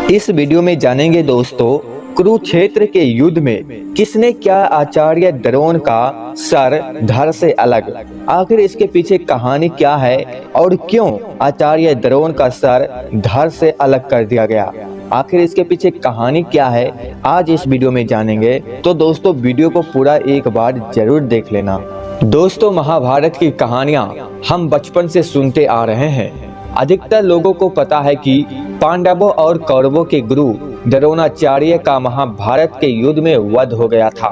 इस वीडियो में जानेंगे दोस्तों, कुरुक्षेत्र के युद्ध में किसने क्या आचार्य द्रोण का सर धड़ से अलग। आखिर इसके पीछे कहानी क्या है और क्यों आचार्य द्रोण का सर धड़ से अलग कर दिया गया। आखिर इसके पीछे कहानी क्या है, आज इस वीडियो में जानेंगे। तो दोस्तों वीडियो को पूरा एक बार जरूर देख लेना। दोस्तों, महाभारत की कहानियां हम बचपन से सुनते आ रहे हैं। अधिकतर लोगों को पता है कि पांडवों और कौरवों के गुरु द्रोणाचार्य का महाभारत के युद्ध में वध हो गया था।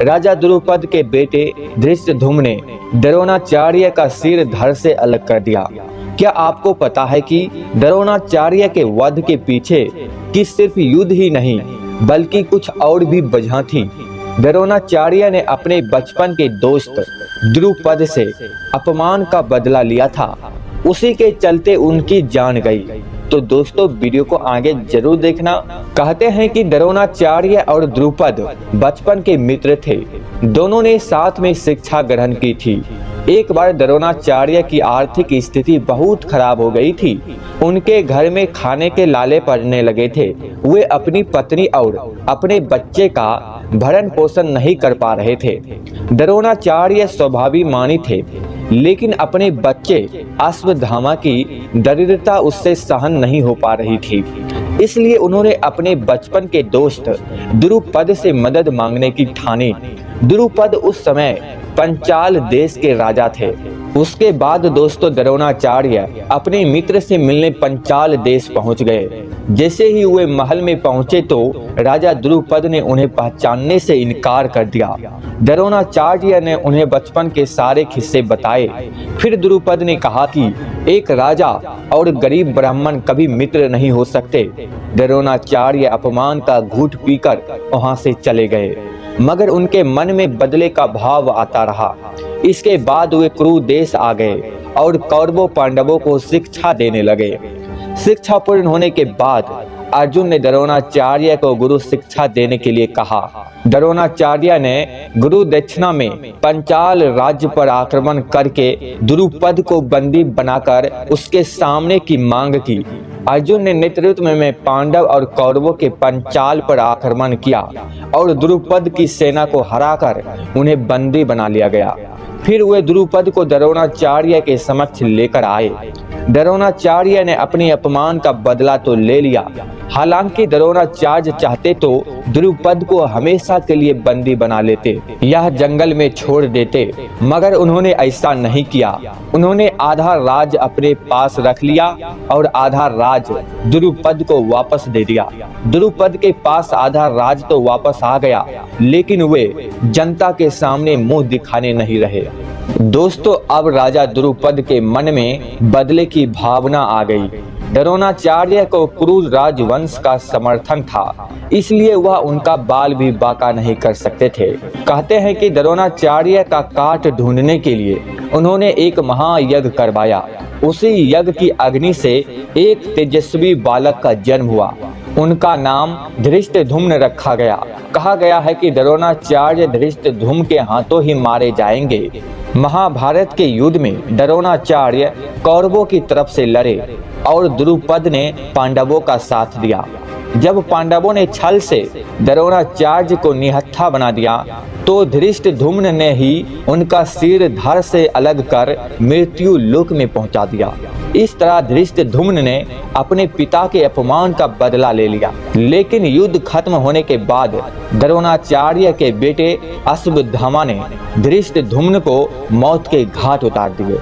राजा द्रुपद के बेटे धृष्टद्युम्न ने द्रोणाचार्य का सिर धड़ से अलग कर दिया। क्या आपको पता है कि द्रोणाचार्य के वध के पीछे कि सिर्फ युद्ध ही नहीं बल्कि कुछ और भी वजह थी। द्रोणाचार्य ने अपने बचपन के दोस्त द्रुपद से अपमान का बदला लिया था, उसी के चलते उनकी जान गई। तो दोस्तों वीडियो को आगे जरूर देखना। कहते हैं कि द्रोणाचार्य और द्रुपद बचपन के मित्र थे। दोनों ने साथ में शिक्षा ग्रहण की थी। एक बार द्रोणाचार्य की आर्थिक स्थिति बहुत खराब हो गई थी। उनके घर में खाने के लाले पड़ने लगे थे। वे अपनी पत्नी और अपने बच्चे का भरण पोषण नहीं कर पा रहे थे। द्रोणाचार्य स्वाभिमानी थे, लेकिन अपने बच्चे अश्वत्थामा की दरिद्रता उससे सहन नहीं हो पा रही थी। इसलिए उन्होंने अपने बचपन के दोस्त द्रुपद से मदद मांगने की ठानी। द्रुपद उस समय पंचाल देश के राजा थे। उसके बाद दोस्तों द्रोणाचार्य अपने मित्र से मिलने पंचाल देश पहुंच गए। जैसे ही वे महल में पहुंचे तो राजा द्रुपद ने उन्हें पहचानने से इनकार कर दिया। द्रोणाचार्य ने उन्हें बचपन के सारे किस्से बताए। फिर द्रुपद ने कहा कि एक राजा और गरीब ब्राह्मण कभी मित्र नहीं हो सकते। द्रोणाचार्य अपमान का घूंट पीकर वहां से चले गए, मगर उनके मन में बदले का भाव आता रहा। इसके बाद वे कुरु देश आ गए और कौरवों पांडवों को शिक्षा देने लगे। शिक्षा पूर्ण होने के बाद अर्जुन ने द्रोणाचार्य को गुरु शिक्षा देने के लिए कहा। द्रोणाचार्य ने गुरु दक्षिणा में पंचाल राज्य पर आक्रमण करके द्रुपद को बंदी बनाकर उसके सामने की मांग की। अर्जुन ने नेतृत्व में पांडव और कौरवों के पंचाल पर आक्रमण किया और द्रुपद की सेना को हराकर उन्हें बंदी बना लिया गया। फिर वे द्रुपद को द्रोणाचार्य के समक्ष लेकर आए। द्रोणाचार्य ने अपने अपमान का बदला तो ले लिया। हालांकि द्रोणाचार्य चाहते तो द्रुपद को हमेशा के लिए बंदी बना लेते या जंगल में छोड़ देते, मगर उन्होंने ऐसा नहीं किया। उन्होंने आधा राज अपने पास रख लिया और आधा राज द्रुपद को वापस दे दिया। द्रुपद के पास आधा राज तो वापस आ गया, लेकिन वे जनता के सामने मुंह दिखाने नहीं रहे। दोस्तों, अब राजा द्रुपद के मन में बदले की भावना आ गई। द्रोणाचार्य को कुरु राजवंश का समर्थन था, इसलिए वह उनका बाल भी बांका नहीं कर सकते थे। कहते हैं कि द्रोणाचार्य का काट ढूंढने के लिए उन्होंने एक महायज्ञ करवाया। उसी यज्ञ की अग्नि से एक तेजस्वी बालक का जन्म हुआ। उनका नाम धृष्टद्युम्न रखा गया। कहा गया है कि द्रोणाचार्य धृष्टद्युम्न के हाथों ही मारे जाएंगे। महाभारत के युद्ध में द्रोणाचार्य कौरवों की तरफ से लड़े और द्रुपद ने पांडवों का साथ दिया। जब पांडवों ने छल से द्रोणाचार्य को निहत्था बना दिया तो धृष्टद्युम्न ने ही उनका सिर धड़ से अलग कर मृत्यु लोक में पहुंचा दिया। इस तरह धृष्टद्युम्न ने अपने पिता के अपमान का बदला ले लिया। लेकिन युद्ध खत्म होने के बाद द्रोणाचार्य के बेटे अश्वत्थामा ने धृष्टद्युम्न को मौत के घाट उतार दिए।